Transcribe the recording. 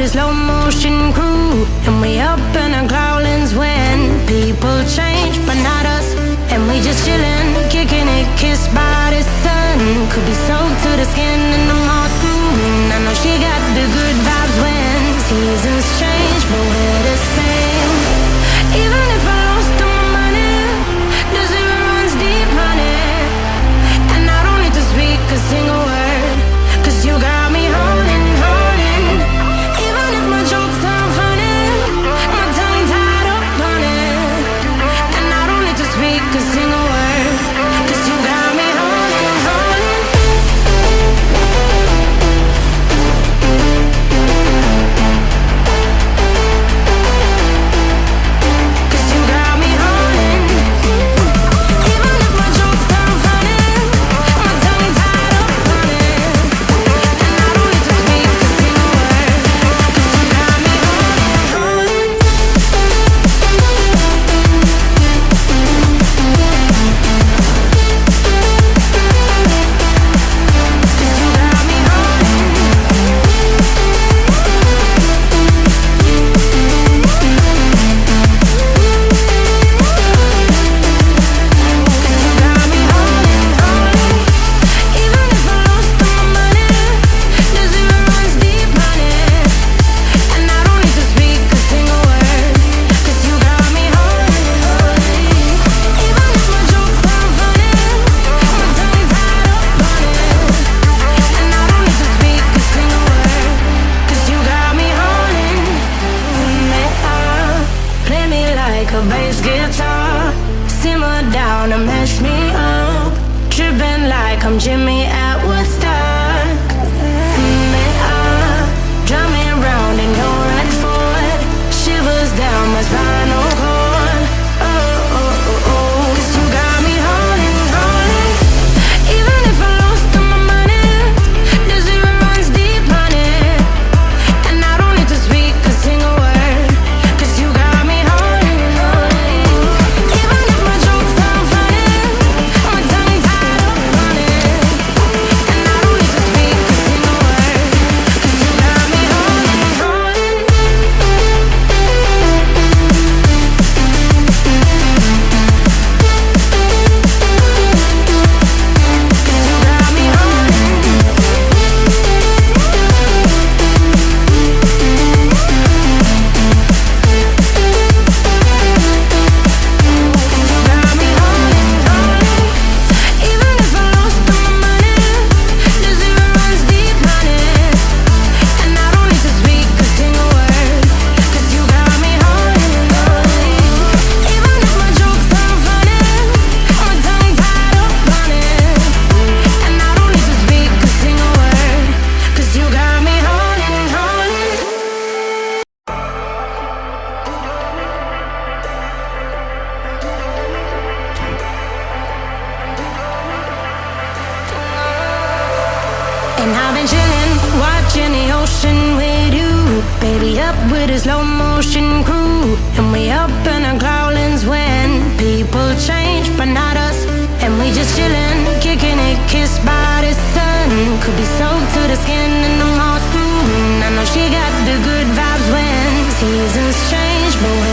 a slow motion crew, and we up in our growlings when people change, but not us. And we just chillin', kicking it, kissed by the sun. Could be soaked to the skin in the moss moon. I know she got the good vibes when seasons change, but we're the same. Even if I lost all my money, the zero runs deep, honey. And I don't need to speak a single word, 'cause you got me holding, holding. Even if my jokes sound funny, my tongue tied up on it. And I don't need to speak a single word, 'cause you got me holding, holding. Seasons change, but